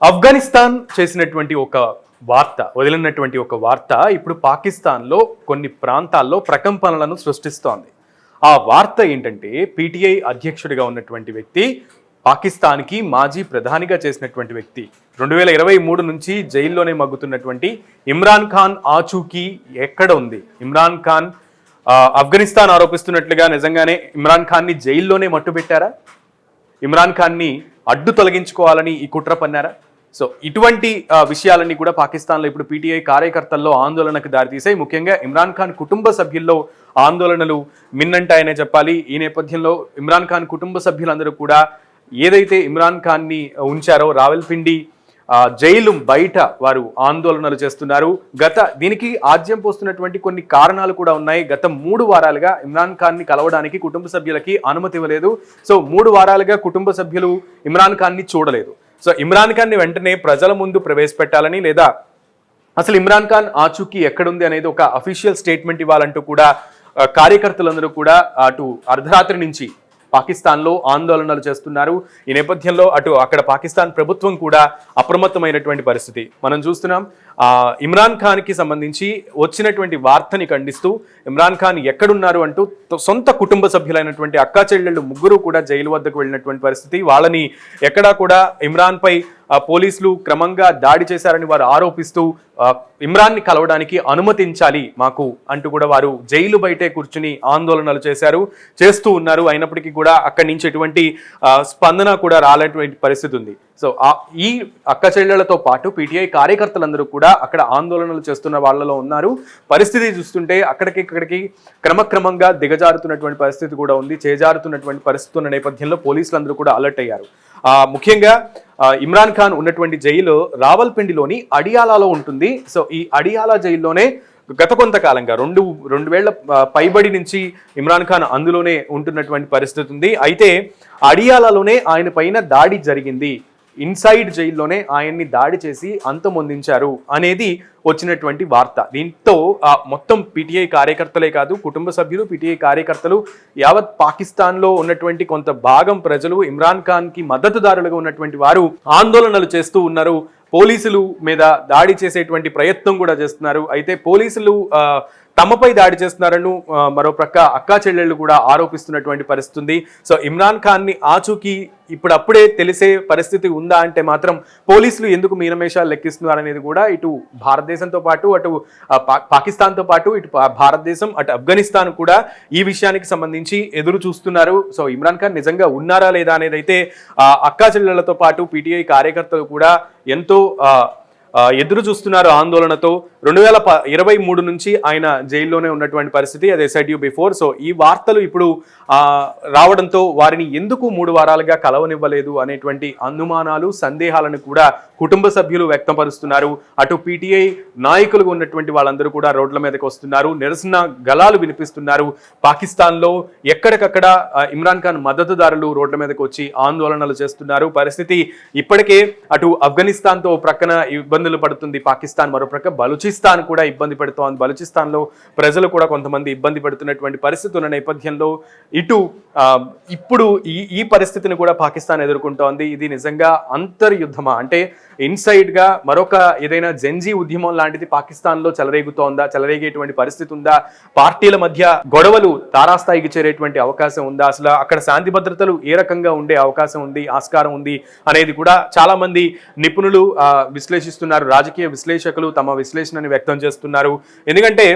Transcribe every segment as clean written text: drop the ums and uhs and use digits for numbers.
ఆఫ్ఘనిస్తాన్ చేసినటువంటి ఒక వదిలినటువంటి ఒక వార్త ఇప్పుడు పాకిస్తాన్లో కొన్ని ప్రాంతాల్లో ప్రకంపనలను సృష్టిస్తోంది. ఆ వార్త ఏంటంటే పీటీఐ అధ్యక్షుడిగా ఉన్నటువంటి వ్యక్తి, పాకిస్తాన్కి మాజీ ప్రధానిగా చేసినటువంటి వ్యక్తి, 2023 నుంచి జైల్లోనే మగ్గుతున్నటువంటి ఇమ్రాన్ ఖాన్ ఆచూకీ ఎక్కడ ఉంది? ఇమ్రాన్ ఖాన్ ఆఫ్ఘనిస్తాన్ ఆరోపిస్తున్నట్లుగా నిజంగానే ఇమ్రాన్ ఖాన్ని జైల్లోనే మట్టుబెట్టారా? ఇమ్రాన్ ఖాన్ని అడ్డు తొలగించుకోవాలని ఈ కుట్ర పన్నారా? సో ఇటువంటి విషయాలన్నీ కూడా పాకిస్తాన్లో ఇప్పుడు పీటీఐ కార్యకర్తల్లో ఆందోళనకు దారితీశాయి. ముఖ్యంగా ఇమ్రాన్ ఖాన్ కుటుంబ సభ్యుల్లో ఆందోళనలు మిన్నంటాయనే చెప్పాలి. ఈ నేపథ్యంలో ఇమ్రాన్ ఖాన్ కుటుంబ సభ్యులందరూ కూడా ఏదైతే ఇమ్రాన్ ఖాన్ని ఉంచారో రావల్పిండి జైలు బయట వారు ఆందోళనలు చేస్తున్నారు. దీనికి ఆజ్యం పోస్తున్నటువంటి కొన్ని కారణాలు కూడా ఉన్నాయి. గత 3 వారాలుగా ఇమ్రాన్ ఖాన్ని కలవడానికి కుటుంబ సభ్యులకి అనుమతి ఇవ్వలేదు. సో 3 వారాలుగా కుటుంబ సభ్యులు ఇమ్రాన్ ఖాన్ని చూడలేదు. సో ఇమ్రాన్ ఖాన్ని వెంటనే ప్రజల ముందు ప్రవేశపెట్టాలని, లేదా అసలు ఇమ్రాన్ ఖాన్ ఆచూకీ ఎక్కడుంది అనేది ఒక అఫీషియల్ స్టేట్మెంట్ ఇవ్వాలంటూ కూడా కార్యకర్తలందరూ కూడా అటు అర్ధరాత్రి నుంచి పాకిస్తాన్లో ఆందోళనలు చేస్తున్నారు. ఈ నేపథ్యంలో అక్కడ పాకిస్తాన్ ప్రభుత్వం కూడా అప్రమత్తమైనటువంటి పరిస్థితి మనం చూస్తున్నాం. ఇమ్రాన్ ఖాన్కి సంబంధించి వచ్చినటువంటి వార్తని ఖండిస్తూ ఇమ్రాన్ ఖాన్ ఎక్కడున్నారు అంటూ సొంత కుటుంబ సభ్యులైనటువంటి అక్కా చెల్లెళ్ళు 3 కూడా జైలు వద్దకు వెళ్ళినటువంటి పరిస్థితి. వాళ్ళని ఎక్కడా కూడా ఇమ్రాన్పై పోలీసులు క్రమంగా దాడి చేశారని వారు ఆరోపిస్తూ ఇమ్రాన్ని కలవడానికి అనుమతించాలి మాకు అంటూ కూడా వారు జైలు బయటే కూర్చుని ఆందోళనలు చేస్తూ ఉన్నారు. అయినప్పటికీ కూడా అక్కడి నుంచి ఎటువంటి స్పందన కూడా రాలేటువంటి పరిస్థితి ఉంది. సో ఈ అక్క చెల్లెళ్లతో పాటు పీటీఐ కార్యకర్తలందరూ కూడా అక్కడ ఆందోళనలు చేస్తున్న వాళ్ళలో ఉన్నారు. పరిస్థితి చూస్తుంటే ఇక్కడికి క్రమక్రమంగా దిగజారుతున్నటువంటి పరిస్థితి కూడా ఉంది. చేజారుతున్నటువంటి పరిస్థితి ఉన్న నేపథ్యంలో పోలీసులందరూ కూడా అలర్ట్ అయ్యారు. ముఖ్యంగా ఇమ్రాన్ ఖాన్ ఉన్నటువంటి జైలు రావల్పిండిలోని అడియాలాలో ఉంటుంది. సో ఈ అడియాలా జైల్లోనే గత కొంతకాలంగా 2 వేళ్ల పైబడి నుంచి ఇమ్రాన్ ఖాన్ అందులోనే ఉంటున్నటువంటి పరిస్థితి ఉంది. అయితే అడియాలాలోనే ఆయన పైన దాడి జరిగింది. ఇన్సైడ్ జైల్లోనే ఆయన్ని దాడి చేసి అంతమొందించారు అనేది వచ్చినటువంటి వార్త. దీంతో మొత్తం పీటీఐ కార్యకర్తలే కాదు, కుటుంబ సభ్యులు, పీటీఐ కార్యకర్తలు, యావత్ పాకిస్తాన్లో ఉన్నటువంటి కొంత భాగం ప్రజలు, ఇమ్రాన్ ఖాన్కి మద్దతుదారులుగా ఉన్నటువంటి వారు ఆందోళనలు చేస్తూ ఉన్నారు. పోలీసులు మీద దాడి చేసేటువంటి ప్రయత్నం కూడా చేస్తున్నారు. అయితే పోలీసులు తమపై దాడి చేస్తున్నారని మరో ప్రక్క అక్కా చెల్లెళ్ళు కూడా ఆరోపిస్తున్నటువంటి పరిస్థితి ఉంది. సో ఇమ్రాన్ ఖాన్ని ఆచూకీ ఇప్పుడప్పుడే తెలిసే పరిస్థితి ఉందా అంటే మాత్రం పోలీసులు ఎందుకు మీనమేషాలు లెక్కిస్తున్నారనేది కూడా ఇటు భారతదేశంతో పాటు అటు పాకిస్తాన్తో పాటు ఇటు భారతదేశం అటు ఆఫ్ఘనిస్తాన్ కూడా ఈ విషయానికి సంబంధించి ఎదురు చూస్తున్నారు. సో ఇమ్రాన్ ఖాన్ నిజంగా ఉన్నారా లేదా అనేది అయితే అక్కా చెల్లెళ్లతో పాటు పీటీఐ కార్యకర్తలు కూడా ఎంతో ఎదురు చూస్తున్నారు ఆందోళనతో. 2023 నుంచి ఆయన జైల్లోనే ఉన్నటువంటి పరిస్థితి, అది సెడ్ యూ బిఫోర్. సో ఈ వార్తలు ఇప్పుడు రావడంతో వారిని ఎందుకు 3 వారాలుగా కలవనివ్వలేదు అనేటువంటి అనుమానాలు, సందేహాలను కూడా కుటుంబ సభ్యులు వ్యక్తపరుస్తున్నారు. అటు పీటీఐ నాయకులుగా ఉన్నటువంటి వాళ్ళందరూ కూడా రోడ్ల మీదకి వస్తున్నారు, నిరసన గళాలు వినిపిస్తున్నారు. పాకిస్తాన్లో ఎక్కడికక్కడ ఇమ్రాన్ ఖాన్ మద్దతుదారులు రోడ్ల మీదకి వచ్చి ఆందోళనలు చేస్తున్నారు. పరిస్థితి ఇప్పటికే అటు ఆఫ్ఘనిస్తాన్తో ప్రక్కన ఇబ్బందులు పడుతుంది పాకిస్తాన్, మరో ప్రక్క బలూచిస్తాన్ కూడా ఇబ్బంది పెడుతోంది. బలూచిస్తాన్లో ప్రజలు కూడా కొంతమంది ఇబ్బంది పడుతున్నటువంటి పరిస్థితి ఉన్న నేపథ్యంలో ఇప్పుడు ఈ పరిస్థితిని కూడా పాకిస్తాన్ ఎదుర్కొంటోంది. ఇది నిజంగా అంతర్యుద్ధమా అంటే ఇన్సైడ్ గా మరొక ఏదైనా జెన్జీ ఉద్యమం లాంటిది పాకిస్తాన్లో చెలరేగేటువంటి పరిస్థితి ఉందా? పార్టీల మధ్య గొడవలు తారాస్థాయికి చేరేటువంటి అవకాశం ఉందా? అసలు అక్కడ శాంతి భద్రతలు ఏ రకంగా ఉండే అవకాశం ఉంది, ఆస్కారం ఉంది అనేది కూడా చాలా మంది నిపుణులు విశ్లేషిస్తున్నారు. రాజకీయ విశ్లేషకులు తమ విశ్లేషణని వ్యక్తం చేస్తున్నారు. ఎందుకంటే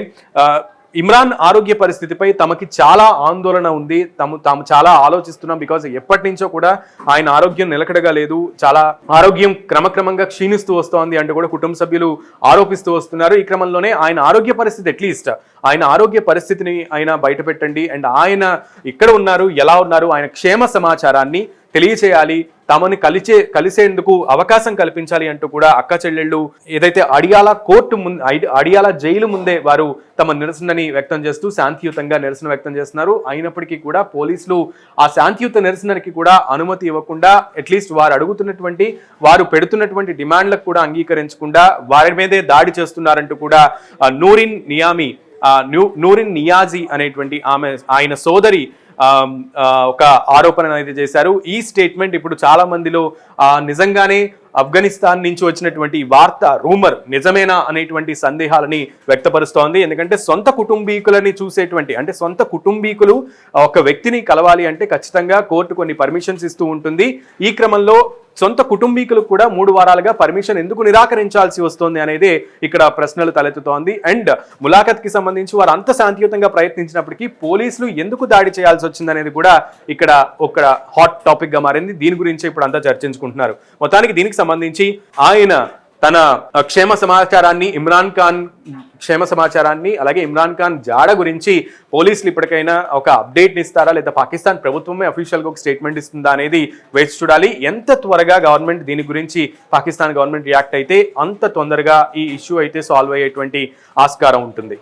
ఇమ్రాన్ ఆరోగ్య పరిస్థితిపై తమకి చాలా ఆందోళన ఉంది, తాము చాలా ఆలోచిస్తున్నాం. బికాజ్ ఎప్పటి నుంచో కూడా ఆయన ఆరోగ్యం నిలకడగా లేదు, చాలా ఆరోగ్యం క్రమక్రమంగా క్షీణిస్తూ వస్తోంది అంటూ కూడా కుటుంబ సభ్యులు ఆరోపిస్తూ వస్తున్నారు. ఈ క్రమంలోనే ఆయన ఆరోగ్య పరిస్థితి, అట్లీస్ట్ ఆయన ఆరోగ్య పరిస్థితిని ఆయన బయట పెట్టండి అండ్ ఆయన ఇక్కడ ఉన్నారు, ఎలా ఉన్నారు, ఆయన క్షేమ సమాచారాన్ని తెలియచేయాలి, తమని కలిసేందుకు అవకాశం కల్పించాలి అంటూ కూడా అక్క చెల్లెళ్ళు ఏదైతే అడియాలా జైలు ముందే వారు తమ నిరసనని వ్యక్తం చేస్తూ శాంతియుతంగా నిరసన వ్యక్తం చేస్తున్నారు. అయినప్పటికీ కూడా పోలీసులు ఆ శాంతియుత నిరసనకి కూడా అనుమతి ఇవ్వకుండా, అట్లీస్ట్ వారు పెడుతున్నటువంటి డిమాండ్లకు కూడా అంగీకరించకుండా వారి మీదే దాడి చేస్తున్నారంటూ కూడా నూరిన్ నియాజీ అనేటువంటి ఆయన సోదరి ఒక ఆరోపణ అయితే చేశారు. ఈ స్టేట్మెంట్ ఇప్పుడు చాలా మందిలో నిజంగానే ఆఫ్ఘనిస్తాన్ నుంచి వచ్చినటువంటి వార్త రూమర్ నిజమేనా అనేటువంటి సందేహాలని వ్యక్తపరుస్తోంది. ఎందుకంటే సొంత కుటుంబీకులని చూసేటువంటి, అంటే సొంత కుటుంబీకులు ఒక వ్యక్తిని కలవాలి అంటే ఖచ్చితంగా కోర్టు కొన్ని పర్మిషన్స్ ఇస్తూ ఉంటుంది. ఈ క్రమంలో సొంత కుటుంబీకులకు కూడా 3 వారాలుగా పర్మిషన్ ఎందుకు నిరాకరించాల్సి వస్తుంది అనేది ఇక్కడ ప్రశ్నలు తలెత్తుతోంది. అండ్ ములాఖత్ కి సంబంధించి వారు అంత శాంతియుతంగా ప్రయత్నించినప్పటికీ పోలీసులు ఎందుకు దాడి చేయాల్సి వచ్చింది అనేది కూడా ఇక్కడ ఒక హాట్ టాపిక్ గా మారింది. దీని గురించి ఇప్పుడు అంతా చర్చించుకుంటున్నారు. మొత్తానికి దీనికి సంబంధించి ఆయన తన క్షేమ సమాచారాన్ని, ఇమ్రాన్ ఖాన్ క్షేమ సమాచారాన్ని, అలాగే ఇమ్రాన్ ఖాన్ జాడ గురించి పోలీసులు ఇప్పటికైనా ఒక అప్డేట్ ఇస్తారా, లేదా పాకిస్తాన్ ప్రభుత్వమే అఫీషియల్గా ఒక స్టేట్మెంట్ ఇస్తుందా అనేది వేచి చూడాలి. ఎంత త్వరగా గవర్నమెంట్ దీని గురించి, పాకిస్తాన్ గవర్నమెంట్ రియాక్ట్ అయితే అంత తొందరగా ఈ ఇష్యూ అయితే సాల్వ్ అయ్యేటువంటి ఆస్కారం ఉంటుంది.